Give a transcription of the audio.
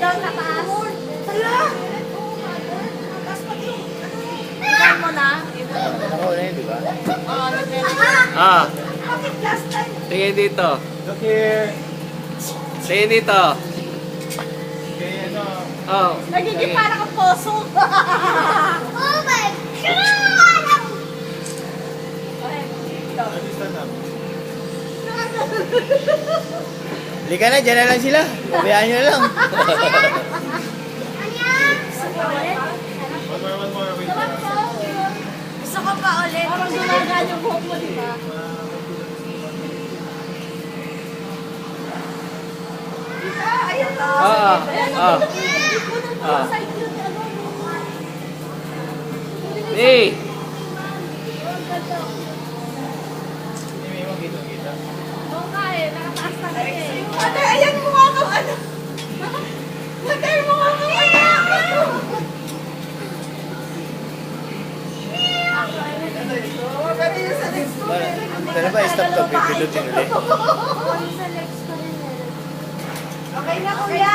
daw sa taas. Hala! Ikan mo na. Ako na yun, di ba? Oo, nagre-record. Ah, Bakit last time? tingin dito. Look here. Tingin dito. Kaya ano, Oh. Nagiging para kang poso. Oh my God! ano stand up? Halika na, dyan na lang sila. Bayaan nyo na lang. One more, wait. Gusto ko pa ulit. Parang gumagaan yung buhok mo, di ba? Ayan na. Oo. Oo. Ah. Hey! Hindi mo kita. Oo nga eh, nakataas na ka eh. Ate, ayan mo nga kung ano. Ate, mo nga kung ano. Pero yun sa next ko. Sana ba stop to? Pipilutin ulit. Okay na kuya.